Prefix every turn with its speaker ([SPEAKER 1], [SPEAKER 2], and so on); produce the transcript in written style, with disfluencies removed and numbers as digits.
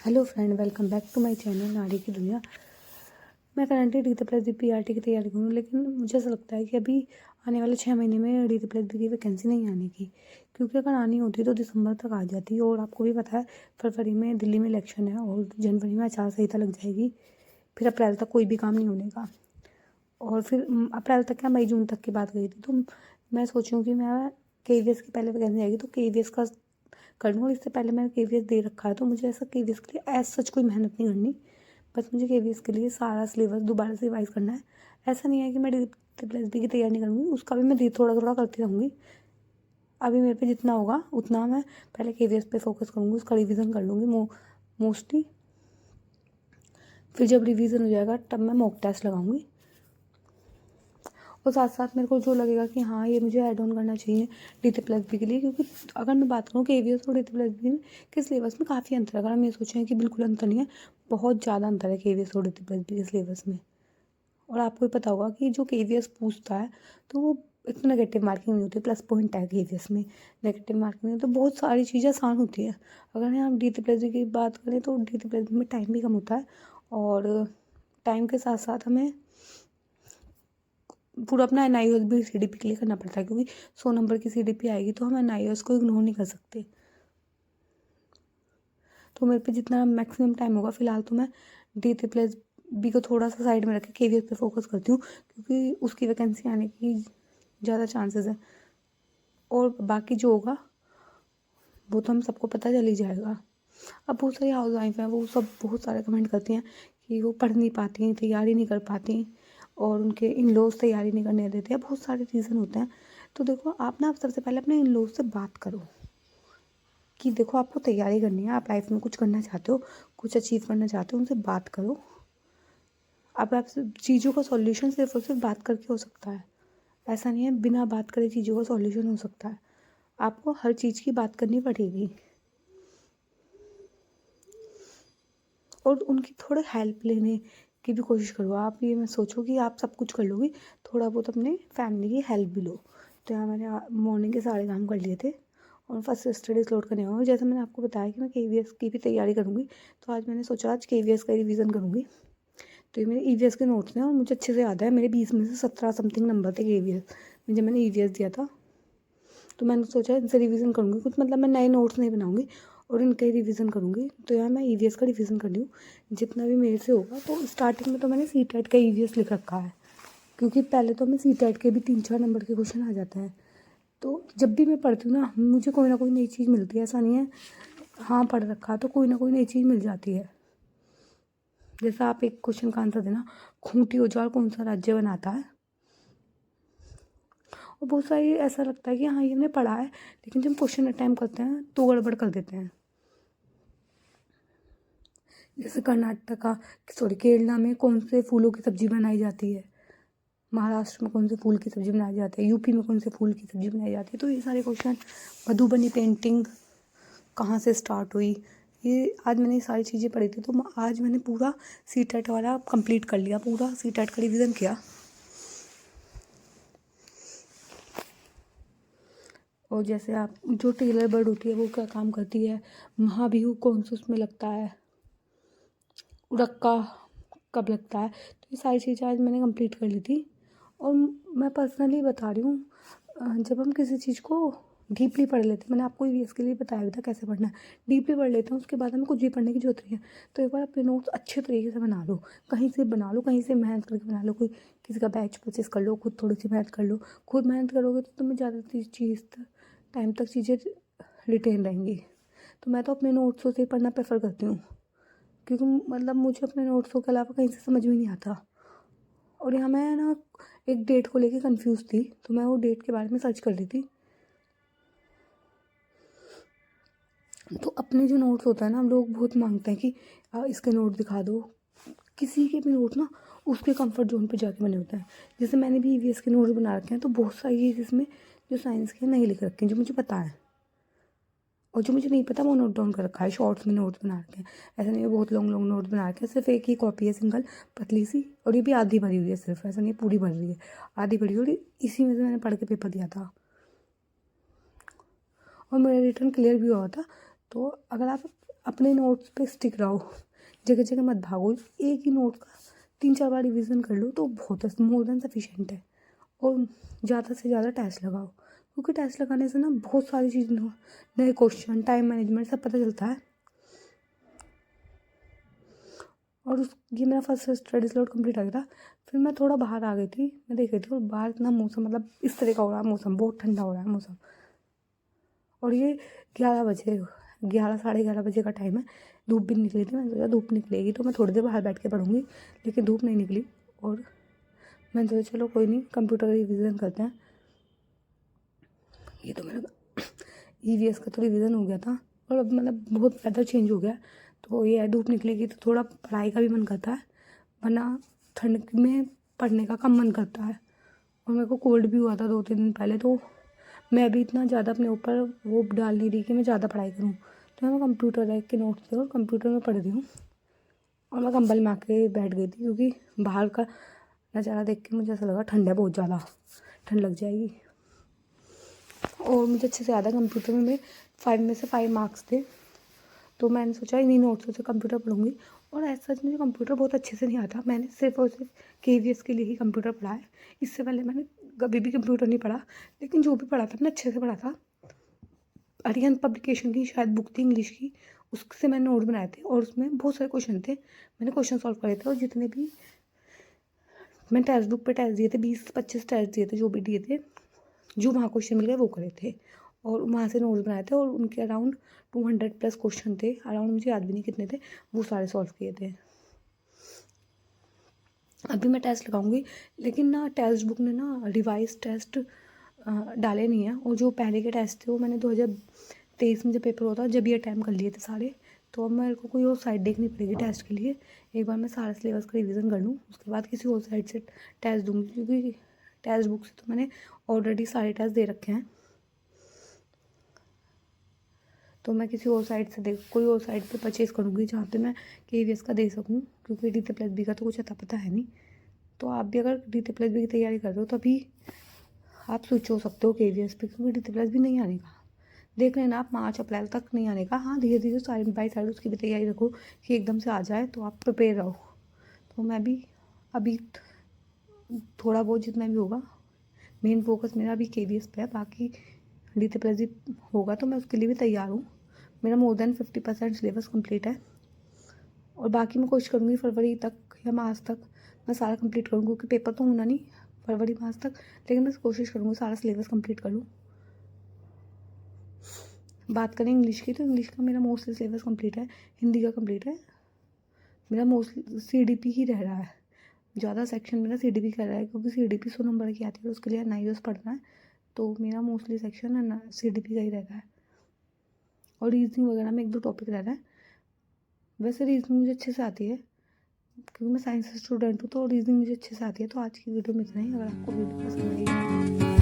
[SPEAKER 1] Hello friend, welcome back to my channel नारी की दुनिया। मैं करंटली डी पीआरटी की तैयारी करूँ, लेकिन मुझे ऐसा लगता है कि अभी आने वाले 6 महीने में डी की वैकेंसी नहीं आने की, क्योंकि अगर आनी होती तो दिसंबर तक आ जाती। और आपको भी पता है फरवरी में दिल्ली में इलेक्शन है और जनवरी में आचार संहिता लग जाएगी। फिर अप्रैल तक कोई भी काम नहीं होने का। और फिर अप्रैल तक क्या, मई जून तक की बात गई थी। तो मैं सोचूँ कि मैं KVS की पहले वैकेंसी आएगी तो KVS का कर लूँ। और इससे पहले मैंने KVS दे रखा है, तो मुझे ऐसा KVS के लिए एज सच कोई मेहनत नहीं करनी। बस मुझे KVS के लिए सारा सिलेबस दोबारा से रिवाइज़ करना है। ऐसा नहीं है कि मैं DPSB की तैयारी नहीं करूँगी, उसका भी मैं थोड़ा थोड़ा करती रहूँगी। अभी मेरे पे जितना होगा उतना मैं पहले KVS पे फोकस करूँगी, उसका रिवीजन कर लूँगी मोस्टली। फिर जब रिवीजन हो जाएगा तब मैं मॉक टेस्ट लगाऊंगी। और साथ साथ मेरे को जो लगेगा कि हाँ ये मुझे ऐड ऑन करना चाहिए DPSB के लिए, क्योंकि अगर मैं बात करूँ KVS और DPSB में के सिलेबस में काफ़ी अंतर है। अगर हम ये सोचें कि बिल्कुल अंतर नहीं है, बहुत ज़्यादा अंतर है KVS और DPSB के सिलेबस में। और आपको भी पता होगा कि जो KVS पूछता है तो वो इतना नेगेटिव मार्किंग नहीं होती, प्लस पॉइंट है KVS में, नेगेटिव मार्किंग नहीं, तो बहुत सारी चीज़ें आसान होती है। अगर हम DPSB की बात करें तो DPSB में टाइम भी कम होता है, और टाइम के साथ साथ हमें पूरा अपना NIOS भी CDP क्लियर करना पड़ता है, क्योंकि 100 नंबर की CDP आएगी तो हम NIOS को इग्नोर नहीं कर सकते। तो मेरे पे जितना मैक्सिमम टाइम होगा, फिलहाल तो मैं DPSB को थोड़ा सा साइड में रख के KVS पे फोकस करती हूँ, क्योंकि उसकी वैकेंसी आने की ज़्यादा चांसेस है। और बाकी जो होगा वो तो हम सबको पता चल ही जाएगा। अब बहुत सारी हाउस वाइफ हैं, वो सब बहुत सारे कमेंट करती हैं कि वो पढ़ नहीं पाती हैं, तैयारी नहीं कर पाती, और उनके इन लॉज तैयारी नहीं करने देते हैं। बहुत सारे रीज़न होते हैं। तो देखो, आप ना सबसे पहले अपने इन लॉज से बात करो कि देखो आपको तैयारी करनी है, आप लाइफ में कुछ करना चाहते हो, कुछ अचीव करना चाहते हो, उनसे बात करो। अब आप चीज़ों का सॉल्यूशन सिर्फ और सिर्फ बात करके हो सकता है। ऐसा नहीं है बिना बात करे चीज़ों का सॉल्यूशन हो सकता है। आपको हर चीज़ की बात करनी पड़ेगी, और उनकी थोड़ा हेल्प लेने की भी कोशिश करो। आप ये मत सोचो कि आप सब कुछ कर लोगी, थोड़ा बहुत अपने फैमिली की हेल्प भी लो। तो यहाँ मैंने मॉर्निंग के सारे काम कर लिए थे और फर्स्ट स्टडीज लोड करने हुए। जैसे मैंने आपको बताया कि मैं KVS की भी तैयारी करूँगी, तो आज मैंने सोचा आज KVS का रिवीजन करूँगी। तो ये मेरे EVS के नोट्स हैं और मुझे अच्छे से याद है, मेरे 20 में से 17 समथिंग नंबर थे KVS में जब मैंने EVS दिया था। तो मैंने सोचा इनसे रिवीजन करूँगी कुछ, मतलब मैं नए नोट्स नहीं बनाऊँगी और इनका ही रिवीजन करूँगी। तो यार मैं EVS का रिवीजन कर रही हूँ जितना भी मेरे से होगा। तो स्टार्टिंग में तो मैंने CTET का EVS लिख रखा है, क्योंकि पहले तो हमें CTET के भी 3-4 नंबर के क्वेश्चन आ जाते हैं। तो जब भी मैं पढ़ती हूँ ना, मुझे कोई ना कोई नई चीज़ मिलती है। ऐसा नहीं है हाँ पढ़ रखा तो कोई ना कोई नई चीज़ मिल जाती है। जैसा आप एक क्वेश्चन का आंसर देना, खूंटी औजार कौन सा राज्य बनाता है। और बहुत सारी ऐसा लगता है कि हाँ ये हमने पढ़ा है, लेकिन जब क्वेश्चन अटैम्प्ट करते हैं तो गड़बड़ कर देते हैं। जैसे केरला में कौन से फूलों की सब्जी बनाई जाती है, महाराष्ट्र में कौन से फूल की सब्जी बनाई जाती है, यूपी में कौन से फूल की सब्जी बनाई जाती है। तो ये सारे क्वेश्चन, मधुबनी पेंटिंग कहाँ से स्टार्ट हुई, ये आज मैंने ये सारी चीज़ें पढ़ी थी। तो आज मैंने पूरा CTET वाला कंप्लीट कर लिया, पूरा CTET का रिवीजन किया। और जैसे आप जो टेलर बर्ड होती है वो क्या काम करती है, महाबिहू कौन सा उसमें लगता है, उड़क्का कब लगता है, तो ये सारी चीज़ें आज मैंने कंप्लीट कर ली थी। और मैं पर्सनली बता रही हूँ, जब हम किसी चीज़ को डीपली पढ़ लेते हैं, मैंने आपको EVS के लिए बताया भी था कैसे पढ़ना है, डीपली पढ़ लेते हैं उसके बाद हमें कुछ भी पढ़ने की जरूरत नहीं है। तो एक बार अपने नोट्स अच्छे तरीके से बना लो, कहीं से बना लो, कहीं से मेहनत करके बना लो, कोई किसी का बैच परचेस कर लो, खुद थोड़ी सी मेहनत कर लो। खुद मेहनत करोगे तो तुम्हें ज़्यादा चीज़ टाइम तक चीज़ें रिटेन रहेंगी। तो मैं तो अपने नोट्सों से पढ़ना प्रेफर करती हूँ, क्योंकि मतलब मुझे अपने नोट्सों के अलावा कहीं से समझ में नहीं आता। और यहाँ मैं ना एक डेट को लेके कंफ्यूज थी, तो मैं वो डेट के बारे में सर्च कर रही थी। तो अपने जो नोट्स होता है ना, लोग बहुत मांगते हैं कि इसके नोट दिखा दो। किसी के भी नोट ना उसके कंफर्ट जोन पे जाके बने होते हैं। जैसे मैंने भी EVS के नोट्स बना रखे हैं, तो बहुत सारी चीज़ इसमें जो साइंस के नहीं लिख रखे हैं, जो मुझे पता है, और जो मुझे नहीं पता वो नोट डाउन कर रखा है, शॉर्ट्स में नोट्स बना रखे हैं। ऐसा नहीं है बहुत लॉन्ग लॉन्ग नोट्स बना रखे हैं, सिर्फ एक ही कॉपी है सिंगल पतली सी, और ये भी आधी भरी हुई है सिर्फ, ऐसा नहीं पूरी भर रही है, आधी भरी हुई। और इसी में से मैंने पढ़ के पेपर दिया था और मेरा रिटर्न क्लियर भी हुआ था। तो अगर आप अपने नोट्स पे स्टिक रहो, जगह जगह मत भागो। एक ही नोट का 3-4 बार रिवीजन कर लो तो बहुत है, मोर देन सफिशेंट है। और ज़्यादा से ज़्यादा टेस्ट लगाओ, क्योंकि टेस्ट लगाने से ना बहुत सारी चीज़ें, नए क्वेश्चन, टाइम मैनेजमेंट सब पता चलता है। और ये मेरा फर्स्ट स्टडी स्लॉट कंप्लीट आ गया था। फिर मैं थोड़ा बाहर आ गई थी, मैं देख रही थी और बाहर इतना मौसम मतलब इस तरह का हो रहा है, मौसम बहुत ठंडा हो रहा है मौसम। और ये 11 बजे, 11 साढ़े 11 बजे का टाइम है, धूप भी निकली थी। मैंने सोचा धूप निकलेगी तो मैं थोड़ी देर बाहर बैठ के पढ़ूंगी, लेकिन धूप नहीं निकली। और मैंने सोचा चलो कोई नहीं, कंप्यूटर का रिविज़न करते हैं। ये तो मेरा EVS का तो रिविज़न हो गया था, और अब मतलब बहुत वेदर चेंज हो गया, तो ये है धूप निकलेगी तो थोड़ा पढ़ाई का भी मन करता है, वरना ठंड में पढ़ने का कम मन करता है। और मेरे को कोल्ड भी हुआ था 2-3 दिन पहले, तो मैं भी इतना ज़्यादा अपने ऊपर वो डाल नहीं रही कि मैं ज़्यादा पढ़ाई करूँ। तो मैं कंप्यूटर देख के नोट्स थे और कंप्यूटर में पढ़ रही हूँ। और मैं कंबल में आके बैठ गई थी, क्योंकि बाहर का नज़ारा देख के मुझे ऐसा लगा ठंड है बहुत ज़्यादा, ठंड लग जाएगी। और मुझे अच्छे से याद है कंप्यूटर में मेरे 5 में से 5 मार्क्स थे, तो मैंने सोचा इन्हीं नोट्सों से कंप्यूटर पढ़ूंगी। और ऐसा मुझे कंप्यूटर बहुत अच्छे से नहीं आता, मैंने सिर्फ और सिर्फ KVS के लिए ही कंप्यूटर पढ़ा है। इससे पहले मैंने कभी भी कंप्यूटर नहीं पढ़ा, लेकिन जो भी पढ़ा था मैंने अच्छे से पढ़ा था। अरिहंत पब्लिकेशन की शायद बुक थी इंग्लिश की, उससे मैंने नोट बनाए थे और उसमें बहुत सारे क्वेश्चन थे, मैंने क्वेश्चन सॉल्व करे थे। और जितने भी मैंने टेक्स्ट बुक पे टेस्ट दिए थे, 20-25 टेस्ट दिए थे, जो भी दिए थे, जो वहाँ क्वेश्चन मिल गए वो करे थे, और वहाँ से नोट्स बनाए थे। और उनके अराउंड 200+ क्वेश्चन थे, अराउंड मुझे याद भी नहीं कितने थे, वो सारे सॉल्व किए थे। अभी मैं टेस्ट लगाऊंगी, लेकिन ना टेक्स्ट बुक ने ना रिवाइज टेस्ट डाले नहीं है, और जो पहले के टेस्ट थे वो मैंने 2023 में जब पेपर होता जब ये अटैम्प्ट कर लिए थे सारे। तो अब मेरे को कोई और साइट देखनी पड़ेगी टेस्ट के लिए। एक बार मैं सारा सिलेबस का रिवीजन कर लूँ, उसके बाद किसी और साइट से टेस्ट दूँगी, क्योंकि टेक्स्ट बुक से तो मैंने ऑलरेडी सारे टेस्ट दे रखे हैं। तो मैं किसी और साइट से कोई और साइट पे परचेज करूँगी जहाँ पे मैं KVS का दे सकूँ, क्योंकि DT+B का तो कुछ अता पता है नहीं। तो आप भी अगर DT+B की तैयारी कर रहे हो तो अभी आप स्विच हो सकते हो KVS पे, क्योंकि DT+B नहीं आने का, देख लेना आप March अप्रैल तक नहीं आने का। हाँ, धीरे धीरे साइड बाई साइड उसकी भी तैयारी रखो कि एकदम से आ जाए, तो आप प्रिपेयर रहो। तो मैं भी अभी थोड़ा बहुत जितना भी होगा, मेन फोकस मेरा अभी KVS पे है, बाकी DT+B होगा तो मैं उसके लिए भी तैयार हूँ। मेरा मोर देन 50% सिलेबस कंप्लीट है, और बाकी मैं कोशिश करूँगी फरवरी तक या मार्च तक मैं सारा कंप्लीट करूँ, क्योंकि पेपर तो होना नहीं फरवरी मार्च तक, लेकिन मैं कोशिश करूँगी सारा सिलेबस कंप्लीट कर लूँ। बात करें इंग्लिश की, तो इंग्लिश का मेरा मोस्टली सिलेबस कंप्लीट है, हिंदी का कंप्लीट है। मेरा मोस्टली CDP ही रह रहा है, ज़्यादा सेक्शन मेरा CDP का रहा है, क्योंकि CDP 100 नंबर की आती है, उसके लिए NIOS पढ़ना है, तो मेरा मोस्टली सेक्शन है ना CDP का ही रहता है। और रीजनिंग वगैरह में 1-2 टॉपिक रहता है। वैसे रीजनिंग मुझे अच्छे से आती है, क्योंकि मैं साइंस स्टूडेंट हूँ, तो रीजनिंग मुझे अच्छे से आती है। तो आज की वीडियो में इतना ही। अगर आपको वीडियो पसंद आई